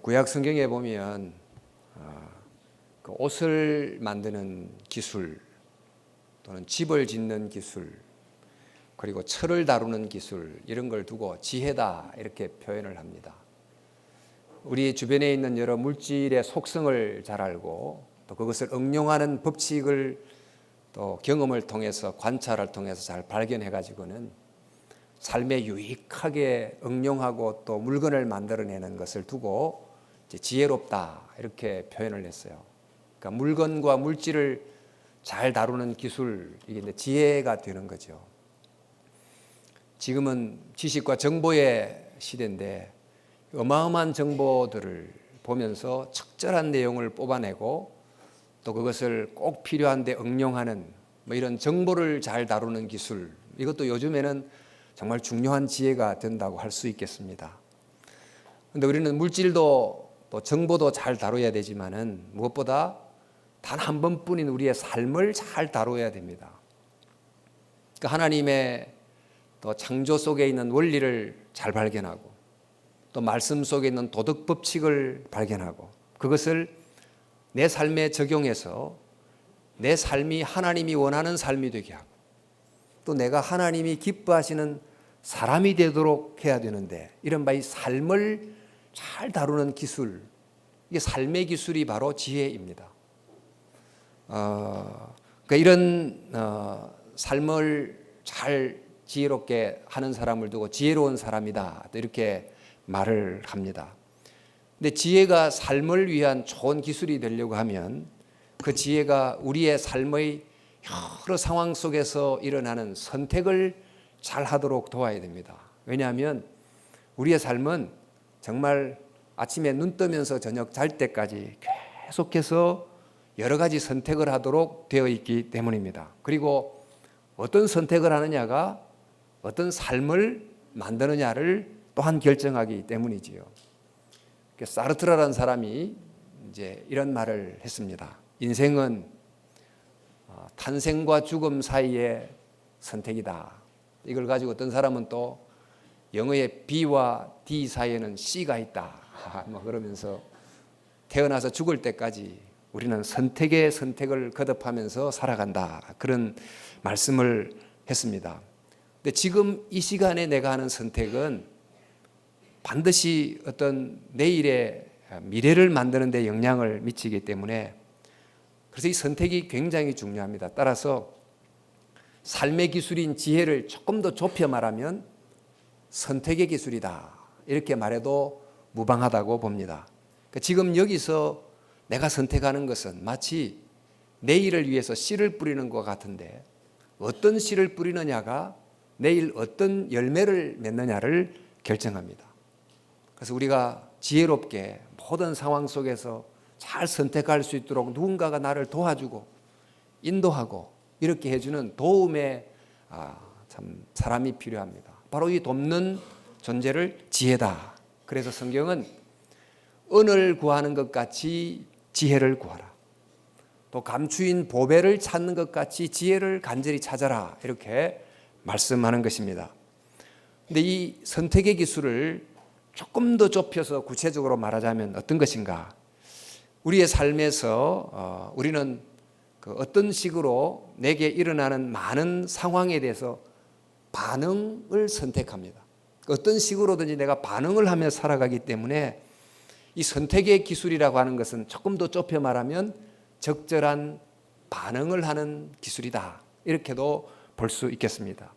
구약 성경에 보면 그 옷을 만드는 기술 또는 집을 짓는 기술 그리고 철을 다루는 기술 이런 걸 두고 지혜다 이렇게 표현을 합니다. 우리 주변에 있는 여러 물질의 속성을 잘 알고 또 그것을 응용하는 법칙을 또 경험을 통해서 관찰을 통해서 잘 발견해 가지고는 삶에 유익하게 응용하고 또 물건을 만들어내는 것을 두고 이제 지혜롭다 이렇게 표현을 했어요. 그러니까 물건과 물질을 잘 다루는 기술 이게 이제 지혜가 되는 거죠. 지금은 지식과 정보의 시대인데 어마어마한 정보들을 보면서 적절한 내용을 뽑아내고 또 그것을 꼭 필요한데 응용하는 뭐 이런 정보를 잘 다루는 기술 이것도 요즘에는 정말 중요한 지혜가 된다고 할 수 있겠습니다. 그런데 우리는 물질도 또 정보도 잘 다뤄야 되지만은 무엇보다 단 한 번뿐인 우리의 삶을 잘 다뤄야 됩니다. 그러니까 하나님의 또 창조 속에 있는 원리를 잘 발견하고 또 말씀 속에 있는 도덕 법칙을 발견하고 그것을 내 삶에 적용해서 내 삶이 하나님이 원하는 삶이 되게 하고 또 내가 하나님이 기뻐하시는 사람이 되도록 해야 되는데 이른바 이 삶을 잘 다루는 기술 이게 삶의 기술이 바로 지혜입니다. 그러니까 이런 삶을 잘 지혜롭게 하는 사람을 두고 지혜로운 사람이다 이렇게 말을 합니다. 근데 지혜가 삶을 위한 좋은 기술이 되려고 하면 그 지혜가 우리의 삶의 여러 상황 속에서 일어나는 선택을 잘 하도록 도와야 됩니다. 왜냐하면 우리의 삶은 정말 아침에 눈 뜨면서 저녁 잘 때까지 계속해서 여러 가지 선택을 하도록 되어 있기 때문입니다. 그리고 어떤 선택을 하느냐가 어떤 삶을 만드느냐를 또한 결정하기 때문이지요. 사르트르라는 사람이 이제 이런 말을 했습니다. 인생은 탄생과 죽음 사이의 선택이다. 이걸 가지고 어떤 사람은 또 영어의 B와 D 사이에는 C가 있다. 뭐 그러면서 태어나서 죽을 때까지 우리는 선택의 선택을 거듭하면서 살아간다. 그런 말씀을 했습니다. 근데 지금 이 시간에 내가 하는 선택은 반드시 어떤 내일의 미래를 만드는 데 영향을 미치기 때문에 그래서 이 선택이 굉장히 중요합니다. 따라서 삶의 기술인 지혜를 조금 더 좁혀 말하면 선택의 기술이다. 이렇게 말해도 무방하다고 봅니다. 그러니까 지금 여기서 내가 선택하는 것은 마치 내일을 위해서 씨를 뿌리는 것 같은데 어떤 씨를 뿌리느냐가 내일 어떤 열매를 맺느냐를 결정합니다. 그래서 우리가 지혜롭게 모든 상황 속에서 잘 선택할 수 있도록 누군가가 나를 도와주고 인도하고 이렇게 해주는 도움의 참 사람이 필요합니다. 바로 이 돕는 존재를 지혜다. 그래서 성경은 은을 구하는 것 같이 지혜를 구하라. 또 감추인 보배를 찾는 것 같이 지혜를 간절히 찾아라. 이렇게 말씀하는 것입니다. 그런데 이 선택의 기술을 조금 더 좁혀서 구체적으로 말하자면 어떤 것인가? 우리의 삶에서 우리는 그 어떤 식으로 내게 일어나는 많은 상황에 대해서 반응을 선택합니다. 어떤 식으로든지 내가 반응을 하며 살아가기 때문에 이 선택의 기술이라고 하는 것은 조금 더 좁혀 말하면 적절한 반응을 하는 기술이다. 이렇게도 볼 수 있겠습니다.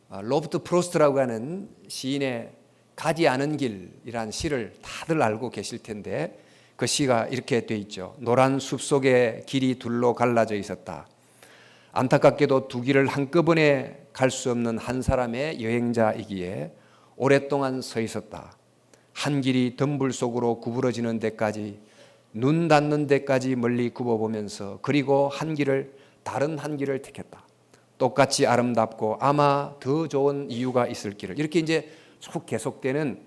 로버트 프로스트라고 하는 시인의 가지 않은 길이라는 시를 다들 알고 계실 텐데 그 시가 이렇게 돼 있죠. 노란 숲속에 길이 둘로 갈라져 있었다. 안타깝게도 두 길을 한꺼번에 갈 수 없는 한 사람의 여행자이기에 오랫동안 서 있었다. 한 길이 덤불 속으로 구부러지는 데까지 눈 닿는 데까지 멀리 굽어보면서 그리고 한 길을 다른 한 길을 택했다. 똑같이 아름답고 아마 더 좋은 이유가 있을 길을. 이렇게 이제 쭉 계속되는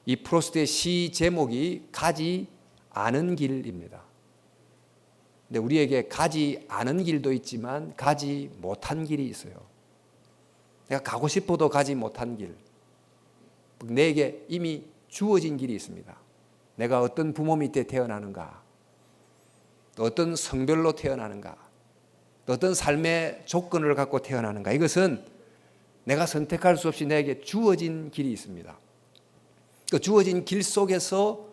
이 프로스트의 시 제목이 가지 않은 길입니다. 근데 우리에게 가지 않은 길도 있지만 가지 못한 길이 있어요. 내가 가고 싶어도 가지 못한 길. 내게 이미 주어진 길이 있습니다. 내가 어떤 부모 밑에 태어나는가, 또 어떤 성별로 태어나는가, 또 어떤 삶의 조건을 갖고 태어나는가, 이것은 내가 선택할 수 없이 내게 주어진 길이 있습니다. 그 주어진 길 속에서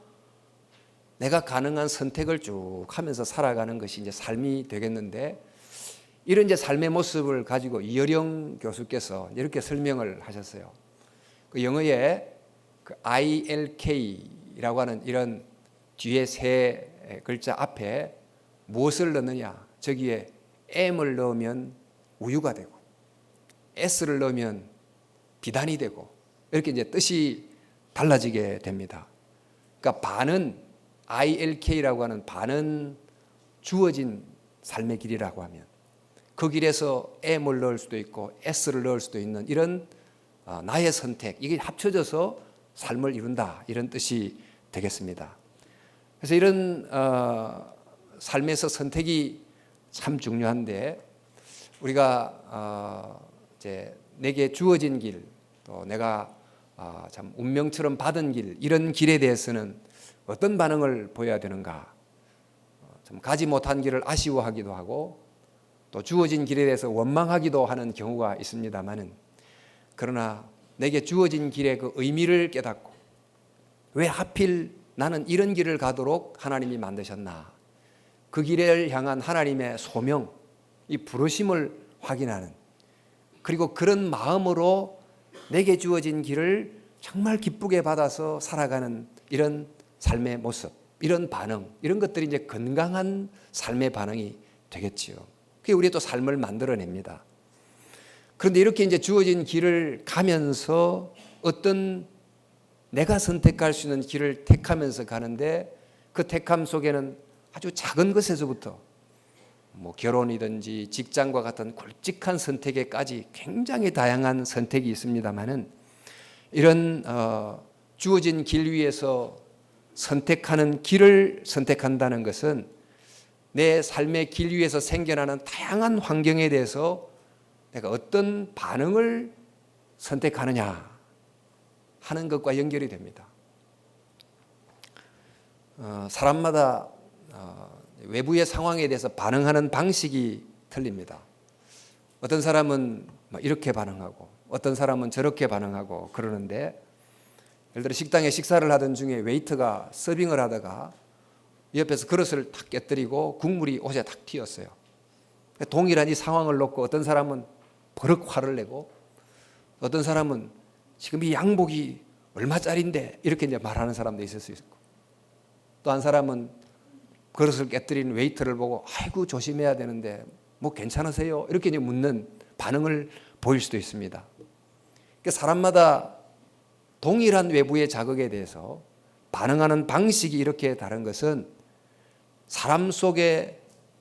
내가 가능한 선택을 쭉 하면서 살아가는 것이 이제 삶이 되겠는데, 이런 이제 삶의 모습을 가지고 이어령 교수께서 이렇게 설명을 하셨어요. 그 영어에 그 ILK라고 하는 이런 뒤에 세 글자 앞에 무엇을 넣느냐? 저기에 M을 넣으면 우유가 되고, S를 넣으면 비단이 되고, 이렇게 이제 뜻이 달라지게 됩니다. 그러니까 반은 ILK라고 하는 반은 주어진 삶의 길이라고 하면, 그 길에서 M을 넣을 수도 있고 S를 넣을 수도 있는 이런 나의 선택, 이게 합쳐져서 삶을 이룬다, 이런 뜻이 되겠습니다. 그래서 이런 삶에서 선택이 참 중요한데, 우리가 이제 내게 주어진 길, 또 내가 참 운명처럼 받은 길, 이런 길에 대해서는 어떤 반응을 보여야 되는가? 좀 가지 못한 길을 아쉬워하기도 하고, 또 주어진 길에 대해서 원망하기도 하는 경우가 있습니다만은, 그러나 내게 주어진 길의 그 의미를 깨닫고, 왜 하필 나는 이런 길을 가도록 하나님이 만드셨나, 그 길을 향한 하나님의 소명, 이 부르심을 확인하는, 그리고 그런 마음으로 내게 주어진 길을 정말 기쁘게 받아서 살아가는 이런 삶의 모습, 이런 반응, 이런 것들이 이제 건강한 삶의 반응이 되겠지요. 그게 우리의 또 삶을 만들어냅니다. 그런데 이렇게 이제 주어진 길을 가면서 어떤 내가 선택할 수 있는 길을 택하면서 가는데, 그 택함 속에는 아주 작은 것에서부터 뭐 결혼이든지 직장과 같은 굵직한 선택에까지 굉장히 다양한 선택이 있습니다만은, 이런 주어진 길 위에서 선택하는 길을 선택한다는 것은 내 삶의 길 위에서 생겨나는 다양한 환경에 대해서 내가 어떤 반응을 선택하느냐 하는 것과 연결이 됩니다. 사람마다 외부의 상황에 대해서 반응하는 방식이 틀립니다. 어떤 사람은 이렇게 반응하고 어떤 사람은 저렇게 반응하고 그러는데, 예를 들어 식당에 식사를 하던 중에 웨이터가 서빙을 하다가 옆에서 그릇을 탁 깨뜨리고 국물이 옷에 탁 튀었어요. 동일한 이 상황을 놓고 어떤 사람은 버럭 화를 내고, 어떤 사람은 지금 이 양복이 얼마짜린데 이렇게 이제 말하는 사람도 있을 수 있고, 또 한 사람은 그릇을 깨뜨린 웨이터를 보고 아이고 조심해야 되는데 뭐 괜찮으세요? 이렇게 이제 묻는 반응을 보일 수도 있습니다. 그러니까 사람마다 동일한 외부의 자극에 대해서 반응하는 방식이 이렇게 다른 것은 사람 속에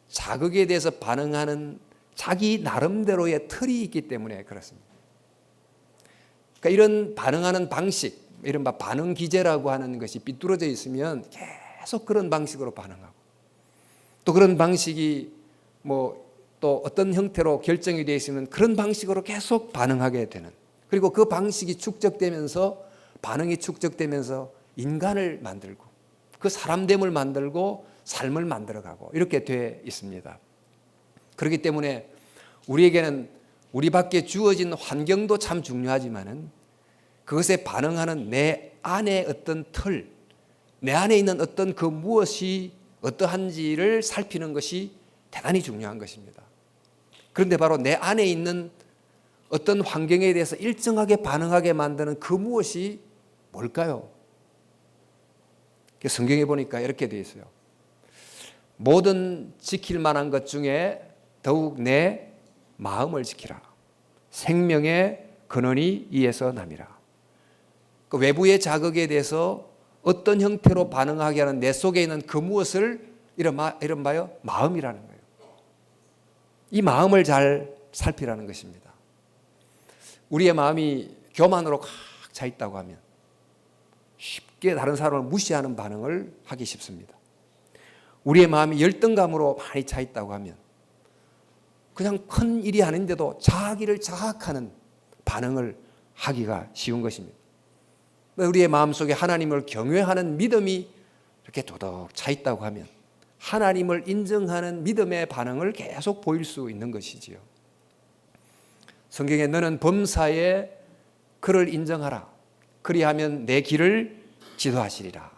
자극에 대해서 반응하는 자기 나름대로의 틀이 있기 때문에 그렇습니다. 그러니까 이런 반응하는 방식, 이른바 반응 기제라고 하는 것이 삐뚤어져 있으면 계속 그런 방식으로 반응하고, 또 그런 방식이 뭐 또 어떤 형태로 결정이 되어 있으면 그런 방식으로 계속 반응하게 되는, 그리고 그 방식이 축적되면서, 반응이 축적되면서 인간을 만들고 그 사람됨을 만들고 삶을 만들어가고 이렇게 되어 있습니다. 그렇기 때문에 우리에게는 우리 밖에 주어진 환경도 참 중요하지만은 그것에 반응하는 내 안의 어떤 틀, 내 안에 있는 어떤 그 무엇이 어떠한지를 살피는 것이 대단히 중요한 것입니다. 그런데 바로 내 안에 있는 어떤 환경에 대해서 일정하게 반응하게 만드는 그 무엇이 뭘까요? 성경에 보니까 이렇게 되어 있어요. 모든 지킬 만한 것 중에 더욱 내 마음을 지키라. 생명의 근원이 이에서 남이라. 그 외부의 자극에 대해서 어떤 형태로 반응하게 하는 내 속에 있는 그 무엇을 이른바요 마음이라는 거예요. 이 마음을 잘 살피라는 것입니다. 우리의 마음이 교만으로 꽉 차 있다고 하면 쉽게 다른 사람을 무시하는 반응을 하기 쉽습니다. 우리의 마음이 열등감으로 많이 차 있다고 하면 그냥 큰 일이 아닌데도 자기를 자학하는 반응을 하기가 쉬운 것입니다. 우리의 마음속에 하나님을 경외하는 믿음이 이렇게 도덕 차 있다고 하면 하나님을 인정하는 믿음의 반응을 계속 보일 수 있는 것이지요. 성경에 너는 범사에 그를 인정하라. 그리하면 내 길을 지도하시리라.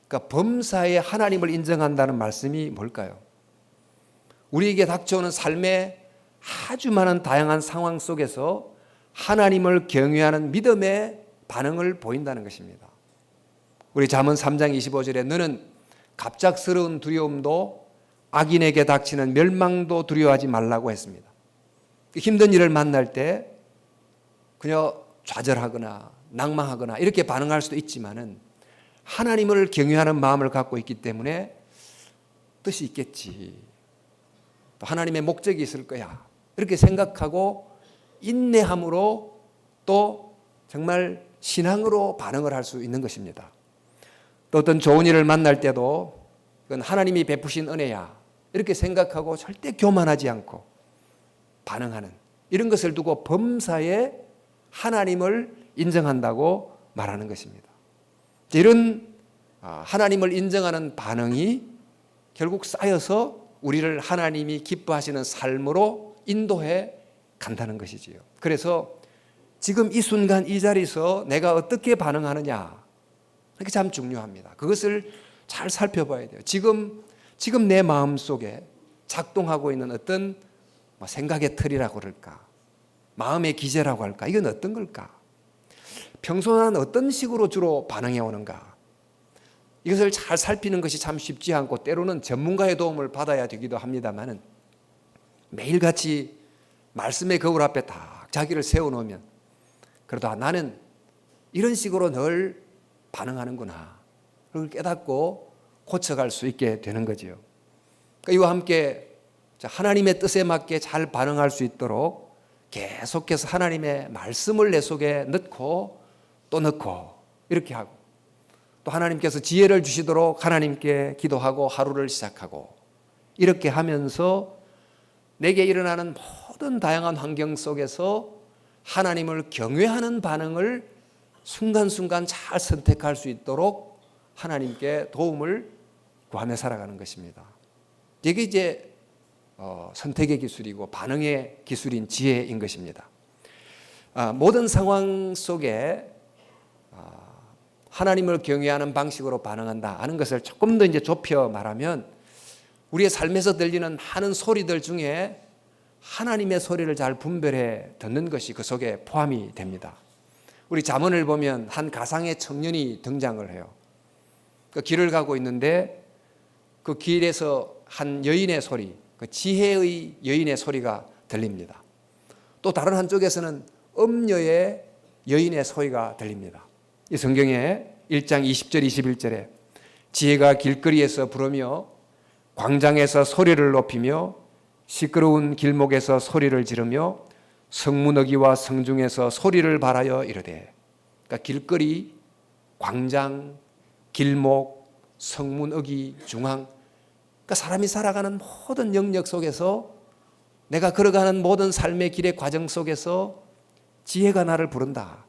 그러니까 범사에 하나님을 인정한다는 말씀이 뭘까요? 우리에게 닥쳐오는 삶의 아주 많은 다양한 상황 속에서 하나님을 경외하는 믿음의 반응을 보인다는 것입니다. 우리 잠언 3장 25절에 너는 갑작스러운 두려움도 악인에게 닥치는 멸망도 두려워하지 말라고 했습니다. 힘든 일을 만날 때 그냥 좌절하거나 낭망하거나 이렇게 반응할 수도 있지만은 하나님을 경외하는 마음을 갖고 있기 때문에 뜻이 있겠지. 또 하나님의 목적이 있을 거야. 이렇게 생각하고 인내함으로 또 정말 신앙으로 반응을 할 수 있는 것입니다. 또 어떤 좋은 일을 만날 때도 그건 하나님이 베푸신 은혜야. 이렇게 생각하고 절대 교만하지 않고 반응하는 이런 것을 두고 범사에 하나님을 인정한다고 말하는 것입니다. 이런 하나님을 인정하는 반응이 결국 쌓여서 우리를 하나님이 기뻐하시는 삶으로 인도해 간다는 것이지요. 그래서 지금 이 순간 이 자리에서 내가 어떻게 반응하느냐 그게 참 중요합니다. 그것을 잘 살펴봐야 돼요. 지금 내 마음속에 작동하고 있는 어떤 생각의 틀이라고 그럴까, 마음의 기제라고 할까, 이건 어떤 걸까? 평소에는 어떤 식으로 주로 반응해 오는가? 이것을 잘 살피는 것이 참 쉽지 않고 때로는 전문가의 도움을 받아야 되기도 합니다만은 매일같이 말씀의 거울 앞에 딱 자기를 세워놓으면 그래도 나는 이런 식으로 늘 반응하는구나. 그걸 깨닫고 고쳐갈 수 있게 되는 거지요. 그러니까 이와 함께 하나님의 뜻에 맞게 잘 반응할 수 있도록 계속해서 하나님의 말씀을 내 속에 넣고 또 넣고 이렇게 하고 또 하나님께서 지혜를 주시도록 하나님께 기도하고 하루를 시작하고 이렇게 하면서 내게 일어나는 모든 다양한 환경 속에서 하나님을 경외하는 반응을 순간순간 잘 선택할 수 있도록 하나님께 도움을 구하며 살아가는 것입니다. 이게 이제 선택의 기술이고 반응의 기술인 지혜인 것입니다. 모든 상황 속에 하나님을 경외하는 방식으로 반응한다 하는 것을 조금 더 이제 좁혀 말하면 우리의 삶에서 들리는 많은 소리들 중에 하나님의 소리를 잘 분별해 듣는 것이 그 속에 포함이 됩니다. 우리 잠언을 보면 한 가상의 청년이 등장을 해요. 그 길을 가고 있는데 그 길에서 한 여인의 소리, 그 지혜의 여인의 소리가 들립니다. 또 다른 한쪽에서는 음녀의 여인의 소리가 들립니다. 이 성경에 1장 20절 21절에 지혜가 길거리에서 부르며 광장에서 소리를 높이며 시끄러운 길목에서 소리를 지르며 성문어기와 성중에서 소리를 발하여 이르되, 그러니까 길거리, 광장, 길목, 성문어기, 중앙, 그러니까 사람이 살아가는 모든 영역 속에서 내가 걸어가는 모든 삶의 길의 과정 속에서 지혜가 나를 부른다.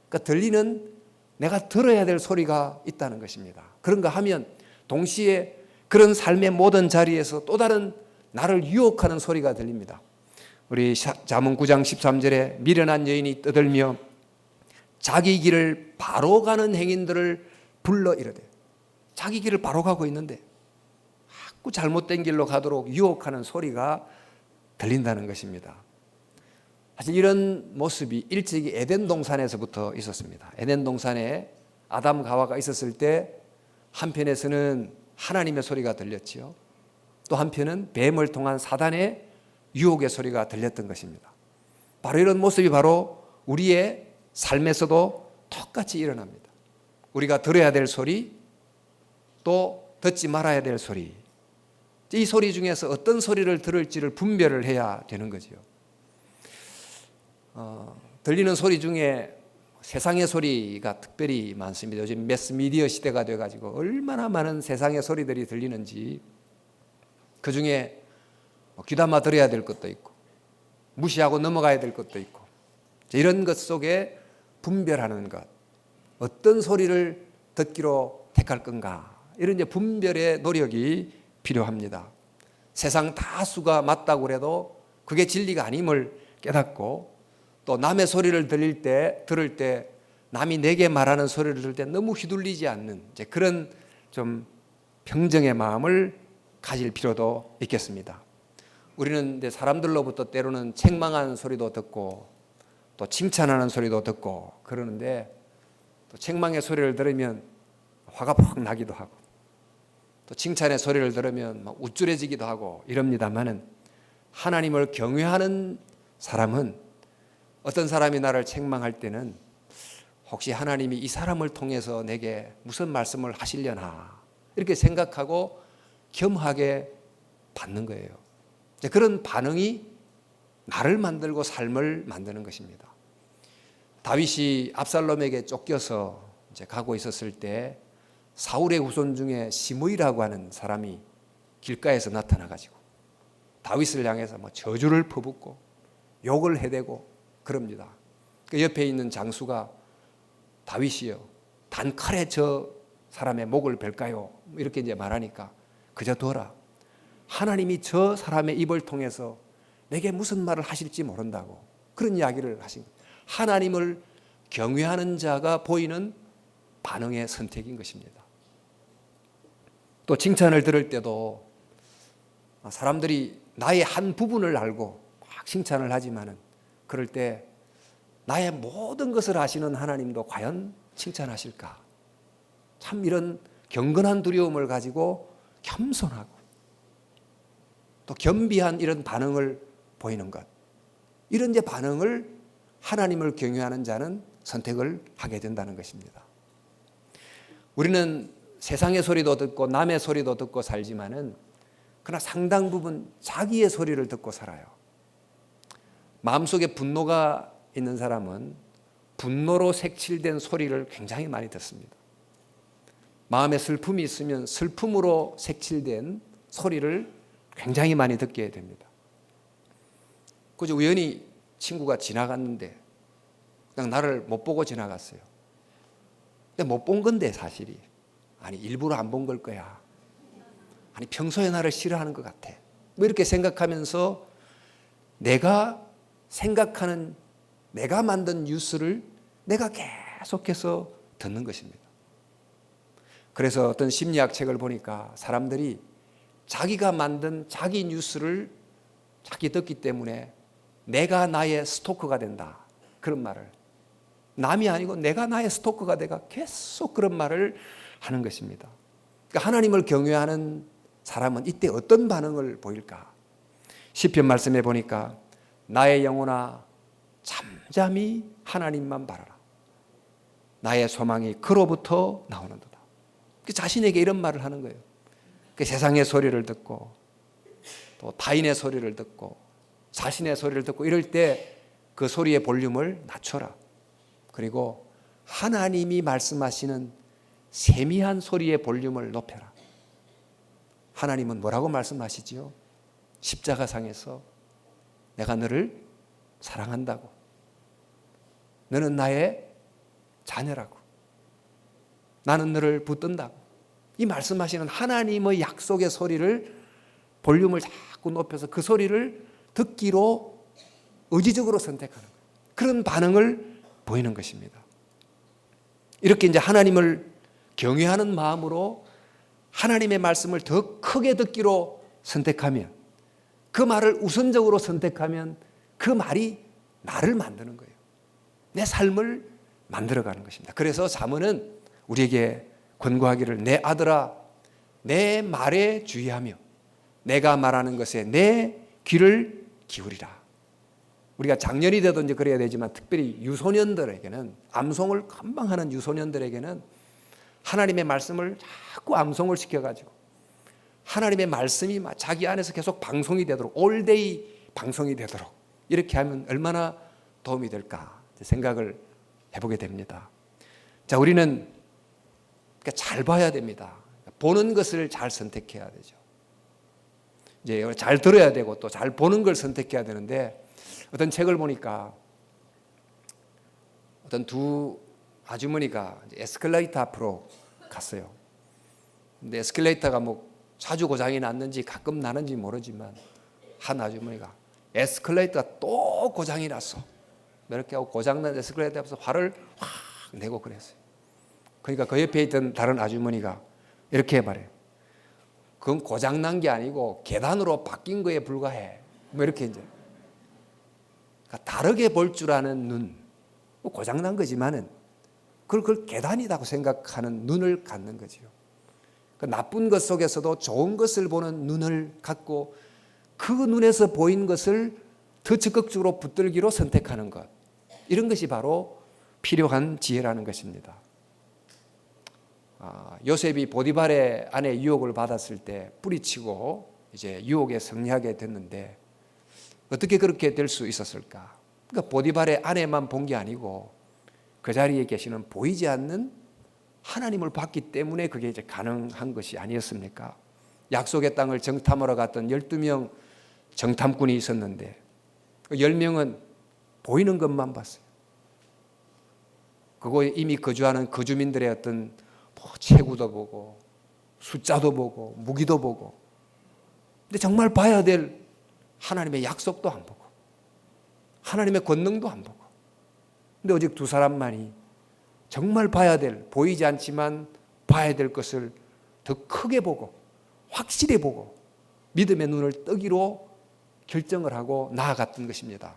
그러니까 들리는 내가 들어야 될 소리가 있다는 것입니다. 그런가 하면 동시에 그런 삶의 모든 자리에서 또 다른 나를 유혹하는 소리가 들립니다. 우리 잠언 9장 13절에 미련한 여인이 떠들며 자기 길을 바로 가는 행인들을 불러 이르되, 자기 길을 바로 가고 있는데 자꾸 잘못된 길로 가도록 유혹하는 소리가 들린다는 것입니다. 사실 이런 모습이 일찍이 에덴 동산에서부터 있었습니다. 에덴 동산에 아담과 하와가 있었을 때 한편에서는 하나님의 소리가 들렸지요. 또 한편은 뱀을 통한 사단의 유혹의 소리가 들렸던 것입니다. 바로 이런 모습이 바로 우리의 삶에서도 똑같이 일어납니다. 우리가 들어야 될 소리, 또 듣지 말아야 될 소리, 이 소리 중에서 어떤 소리를 들을지를 분별을 해야 되는 거죠. 들리는 소리 중에 세상의 소리가 특별히 많습니다. 요즘 매스미디어 시대가 돼가지고 얼마나 많은 세상의 소리들이 들리는지, 그 중에 귀담아 들어야 될 것도 있고 무시하고 넘어가야 될 것도 있고, 이런 것 속에 분별하는 것, 어떤 소리를 듣기로 택할 건가, 이런 이제 분별의 노력이 필요합니다. 세상 다수가 맞다고 해도 그게 진리가 아님을 깨닫고, 또 남의 소리를 들을 때 남이 내게 말하는 소리를 들을 때 너무 휘둘리지 않는 이제 그런 좀 평정의 마음을 가질 필요도 있겠습니다. 우리는 이제 사람들로부터 때로는 책망하는 소리도 듣고 또 칭찬하는 소리도 듣고 그러는데, 또 책망의 소리를 들으면 화가 팍 나기도 하고 또 칭찬의 소리를 들으면 막 우쭐해지기도 하고 이럽니다만은, 하나님을 경외하는 사람은 어떤 사람이 나를 책망할 때는 혹시 하나님이 이 사람을 통해서 내게 무슨 말씀을 하시려나 이렇게 생각하고 겸하게 받는 거예요. 그런 반응이 나를 만들고 삶을 만드는 것입니다. 다윗이 압살롬에게 쫓겨서 이제 가고 있었을 때 사울의 후손 중에 시므이라고 하는 사람이 길가에서 나타나가지고 다윗을 향해서 뭐 저주를 퍼붓고 욕을 해대고 그럽니다. 그 옆에 있는 장수가 다윗이요, 단칼에 저 사람의 목을 벨까요? 이렇게 이제 말하니까 그저 둬라. 하나님이 저 사람의 입을 통해서 내게 무슨 말을 하실지 모른다고 그런 이야기를 하신 거예요. 하나님을 경외하는 자가 보이는 반응의 선택인 것입니다. 또 칭찬을 들을 때도 사람들이 나의 한 부분을 알고 막 칭찬을 하지만은, 그럴 때 나의 모든 것을 아시는 하나님도 과연 칭찬하실까? 참 이런 경건한 두려움을 가지고 겸손하고 또 겸비한 이런 반응을 보이는 것, 이런 이제 반응을 하나님을 경외하는 자는 선택을 하게 된다는 것입니다. 우리는 세상의 소리도 듣고 남의 소리도 듣고 살지만은, 그러나 상당 부분 자기의 소리를 듣고 살아요. 마음속에 분노가 있는 사람은 분노로 색칠된 소리를 굉장히 많이 듣습니다. 마음에 슬픔이 있으면 슬픔으로 색칠된 소리를 굉장히 많이 듣게 됩니다. 그저 우연히 친구가 지나갔는데 그냥 나를 못 보고 지나갔어요. 근데 못 본 건데 사실이, 아니 일부러 안 본 걸 거야, 아니 평소에 나를 싫어하는 것 같아, 뭐 이렇게 생각하면서 내가 생각하는, 내가 만든 뉴스를 내가 계속해서 듣는 것입니다. 그래서 어떤 심리학 책을 보니까 사람들이 자기가 만든 자기 뉴스를 자기 듣기 때문에 내가 나의 스토커가 된다, 그런 말을, 남이 아니고 내가 나의 스토커가 돼가 계속 그런 말을 하는 것입니다. 그러니까 하나님을 경외하는 사람은 이때 어떤 반응을 보일까? 시편 말씀에 보니까 나의 영혼아 잠잠히 하나님만 바라라, 나의 소망이 그로부터 나오는도다. 자신에게 이런 말을 하는 거예요. 세상의 소리를 듣고 또 타인의 소리를 듣고 자신의 소리를 듣고 이럴 때 그 소리의 볼륨을 낮춰라. 그리고 하나님이 말씀하시는 세미한 소리의 볼륨을 높여라. 하나님은 뭐라고 말씀하시지요? 십자가상에서 내가 너를 사랑한다고, 너는 나의 자녀라고, 나는 너를 붙든다고, 이 말씀하시는 하나님의 약속의 소리를 볼륨을 자꾸 높여서 그 소리를 듣기로 의지적으로 선택하는 거예요. 그런 반응을 보이는 것입니다. 이렇게 이제 하나님을 경외하는 마음으로 하나님의 말씀을 더 크게 듣기로 선택하면, 그 말을 우선적으로 선택하면 그 말이 나를 만드는 거예요. 내 삶을 만들어가는 것입니다. 그래서 잠언은 우리에게 권고하기를, 내 아들아 내 말에 주의하며 내가 말하는 것에 내 귀를 기울이라. 우리가 장년이 돼도 이제 그래야 되지만, 특별히 유소년들에게는, 암송을 금방 하는 유소년들에게는 하나님의 말씀을 자꾸 암송을 시켜가지고 하나님의 말씀이 자기 안에서 계속 방송이 되도록, 올데이 방송이 되도록 이렇게 하면 얼마나 도움이 될까 생각을 해보게 됩니다. 자, 우리는 잘 봐야 됩니다. 보는 것을 잘 선택해야 되죠. 이제 잘 들어야 되고 또 잘 보는 걸 선택해야 되는데, 어떤 책을 보니까 어떤 두 아주머니가 에스컬레이터 앞으로 갔어요. 근데 에스컬레이터가 뭐 자주 고장이 났는지 가끔 나는지 모르지만 한 아주머니가 에스컬레이터가 또 고장이 났어. 이렇게 하고 고장난 에스컬레이터 앞에서 화를 확 내고 그랬어요. 그러니까 그 옆에 있던 다른 아주머니가 이렇게 말해요. 그건 고장난 게 아니고 계단으로 바뀐 거에 불과해. 뭐 이렇게 이제. 그러니까 다르게 볼 줄 아는 눈. 뭐 고장난 거지만은 그걸 계단이라고 생각하는 눈을 갖는 거지요. 그 나쁜 것 속에서도 좋은 것을 보는 눈을 갖고 그 눈에서 보인 것을 더 적극적으로 붙들기로 선택하는 것. 이런 것이 바로 필요한 지혜라는 것입니다. 요셉이 보디발의 아내 유혹을 받았을 때 뿌리치고 이제 유혹에 승리하게 됐는데 어떻게 그렇게 될 수 있었을까? 그러니까 보디발의 아내만 본 게 아니고 그 자리에 계시는 보이지 않는 하나님을 봤기 때문에 그게 이제 가능한 것이 아니었습니까? 약속의 땅을 정탐하러 갔던 12명 정탐꾼이 있었는데 그 10명은 보이는 것만 봤어요. 그거에 이미 거주하는 거주민들의 어떤 체구도 보고 숫자도 보고 무기도 보고 근데 정말 봐야 될 하나님의 약속도 안 보고 하나님의 권능도 안 보고 근데 오직 두 사람만이 정말 봐야 될 보이지 않지만 봐야 될 것을 더 크게 보고 확실히 보고 믿음의 눈을 뜨기로 결정을 하고 나아갔던 것입니다.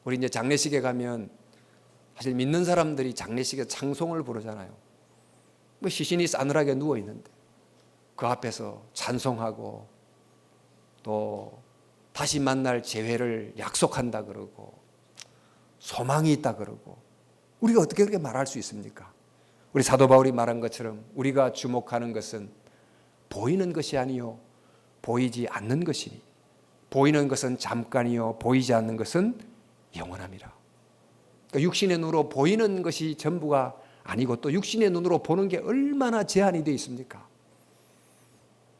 우리 이제 장례식에 가면 사실 믿는 사람들이 장례식에 찬송을 부르잖아요. 뭐 시신이 싸늘하게 누워 있는데 그 앞에서 찬송하고 또 다시 만날 재회를 약속한다 그러고 소망이 있다 그러고 우리가 어떻게 그렇게 말할 수 있습니까? 우리 사도 바울이 말한 것처럼 우리가 주목하는 것은 보이는 것이 아니요 보이지 않는 것이니 보이는 것은 잠깐이요 보이지 않는 것은 영원함이라. 그러니까 육신의 눈으로 보이는 것이 전부가 아니고 또 육신의 눈으로 보는 게 얼마나 제한이 되어 있습니까?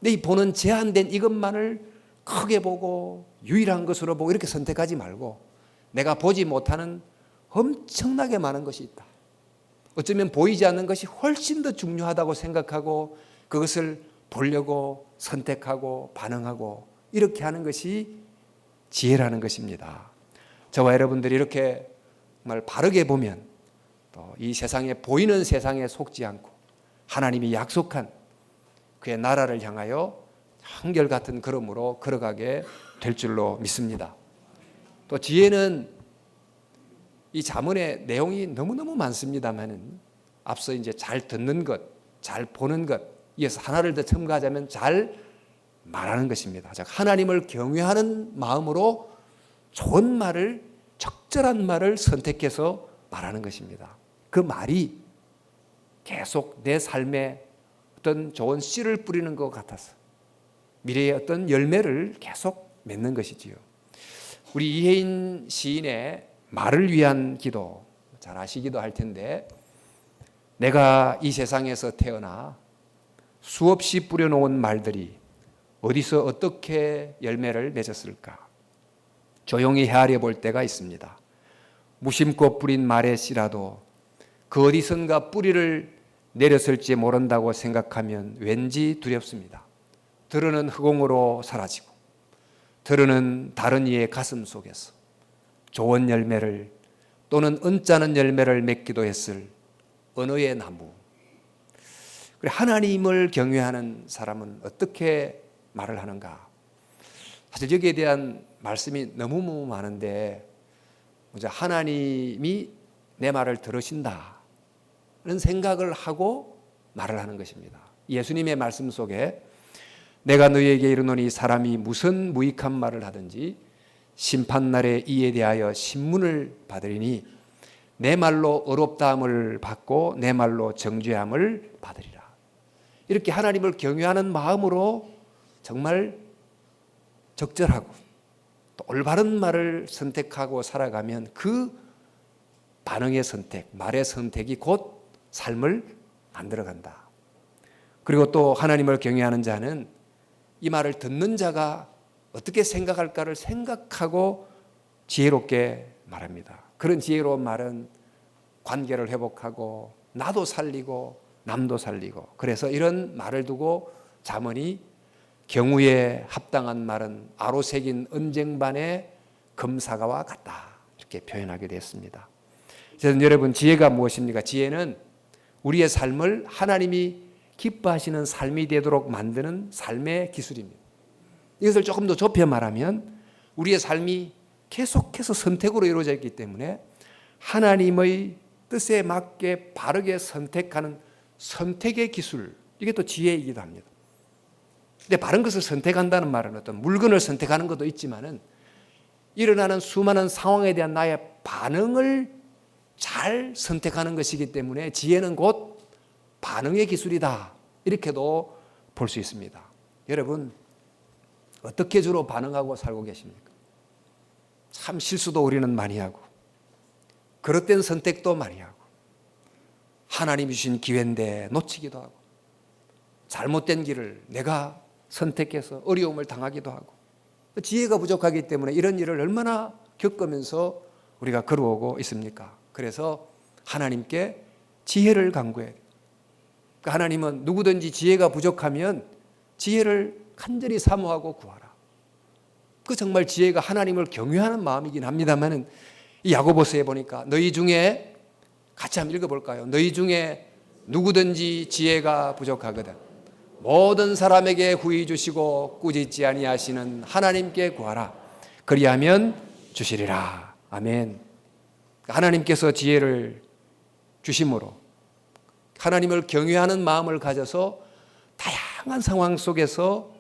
근데 이 보는 제한된 이것만을 크게 보고 유일한 것으로 보고 이렇게 선택하지 말고 내가 보지 못하는 엄청나게 많은 것이 있다. 어쩌면 보이지 않는 것이 훨씬 더 중요하다고 생각하고 그것을 보려고 선택하고 반응하고 이렇게 하는 것이 지혜라는 것입니다. 저와 여러분들이 이렇게 정말 바르게 보면 또 이 세상에 보이는 세상에 속지 않고 하나님이 약속한 그의 나라를 향하여 한결같은 걸음으로 걸어가게 될 줄로 믿습니다. 또 지혜는 이 잠언의 내용이 너무너무 많습니다만은 앞서 이제 잘 듣는 것, 잘 보는 것, 이어서 하나를 더 첨가하자면 잘 말하는 것입니다. 즉 하나님을 경외하는 마음으로 좋은 말을 적절한 말을 선택해서 말하는 것입니다. 그 말이 계속 내 삶에 어떤 좋은 씨를 뿌리는 것 같아서 미래의 어떤 열매를 계속 맺는 것이지요. 우리 이혜인 시인의 말을 위한 기도 잘 아시기도 할 텐데 내가 이 세상에서 태어나 수없이 뿌려놓은 말들이 어디서 어떻게 열매를 맺었을까? 조용히 헤아려 볼 때가 있습니다. 무심코 뿌린 말의 씨라도 그 어디선가 뿌리를 내렸을지 모른다고 생각하면 왠지 두렵습니다. 들으는 흑공으로 사라지고 들으는 다른 이의 가슴 속에서 좋은 열매를 또는 언짢은 열매를 맺기도 했을 언어의 나무. 하나님을 경외하는 사람은 어떻게 말을 하는가? 사실 여기에 대한 말씀이 너무 많은데 하나님이 내 말을 들으신다는 생각을 하고 말을 하는 것입니다. 예수님의 말씀 속에 내가 너희에게 이르노니 사람이 무슨 무익한 말을 하든지 심판날에 이에 대하여 신문을 받으리니 내 말로 의롭다함을 받고 내 말로 정죄함을 받으리라. 이렇게 하나님을 경외하는 마음으로 정말 적절하고 또 올바른 말을 선택하고 살아가면 그 반응의 선택, 말의 선택이 곧 삶을 만들어간다. 그리고 또 하나님을 경외하는 자는 이 말을 듣는 자가 어떻게 생각할까를 생각하고 지혜롭게 말합니다. 그런 지혜로운 말은 관계를 회복하고 나도 살리고 남도 살리고. 그래서 이런 말을 두고 잠언이 경우에 합당한 말은 아로 새긴 은쟁반의 금사과와 같다, 이렇게 표현하게 됐습니다. 그래서 여러분, 지혜가 무엇입니까? 지혜는 우리의 삶을 하나님이 기뻐하시는 삶이 되도록 만드는 삶의 기술입니다. 이것을 조금 더 좁혀 말하면 우리의 삶이 계속해서 선택으로 이루어져 있기 때문에 하나님의 뜻에 맞게 바르게 선택하는 선택의 기술, 이게 또 지혜이기도 합니다. 근데 바른 것을 선택한다는 말은 어떤 물건을 선택하는 것도 있지만은 일어나는 수많은 상황에 대한 나의 반응을 잘 선택하는 것이기 때문에 지혜는 곧 반응의 기술이다, 이렇게도 볼 수 있습니다. 여러분, 어떻게 주로 반응하고 살고 계십니까? 참 실수도 우리는 많이 하고 그릇된 선택도 많이 하고 하나님이 주신 기회인데 놓치기도 하고 잘못된 길을 내가 선택해서 어려움을 당하기도 하고 지혜가 부족하기 때문에 이런 일을 얼마나 겪으면서 우리가 걸어오고 있습니까? 그래서 하나님께 지혜를 간구해야 돼요. 그러니까 하나님은 누구든지 지혜가 부족하면 지혜를 간절히 사모하고 구하라. 그 정말 지혜가 하나님을 경외하는 마음이긴 합니다만은 이 야고보서에 보니까 너희 중에, 같이 한번 읽어볼까요? 너희 중에 누구든지 지혜가 부족하거든 모든 사람에게 후히 주시고 꾸짖지 아니하시는 하나님께 구하라. 그리하면 주시리라. 아멘. 하나님께서 지혜를 주심으로 하나님을 경외하는 마음을 가져서 다양한 상황 속에서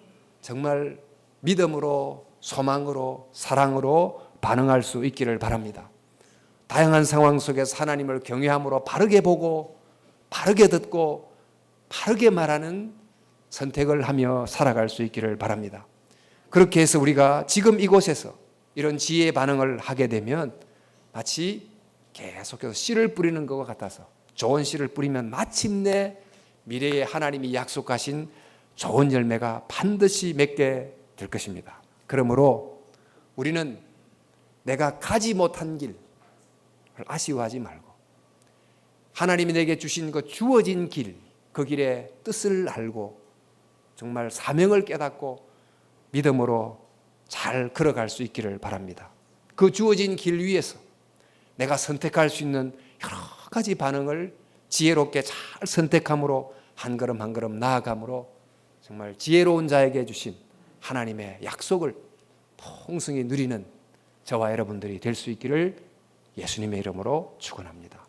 정말 믿음으로, 소망으로, 사랑으로 반응할 수 있기를 바랍니다. 다양한 상황 속에서 하나님을 경외함으로 바르게 보고 바르게 듣고 바르게 말하는 선택을 하며 살아갈 수 있기를 바랍니다. 그렇게 해서 우리가 지금 이곳에서 이런 지혜의 반응을 하게 되면 마치 계속해서 씨를 뿌리는 것과 같아서 좋은 씨를 뿌리면 마침내 미래에 하나님이 약속하신 좋은 열매가 반드시 맺게 될 것입니다. 그러므로 우리는 내가 가지 못한 길을 아쉬워하지 말고 하나님이 내게 주신 그 주어진 길, 그 길의 뜻을 알고 정말 사명을 깨닫고 믿음으로 잘 걸어갈 수 있기를 바랍니다. 그 주어진 길 위에서 내가 선택할 수 있는 여러 가지 반응을 지혜롭게 잘 선택함으로 한 걸음 한 걸음 나아감으로 정말 지혜로운 자에게 주신 하나님의 약속을 풍성히 누리는 저와 여러분들이 될 수 있기를 예수님의 이름으로 축원합니다.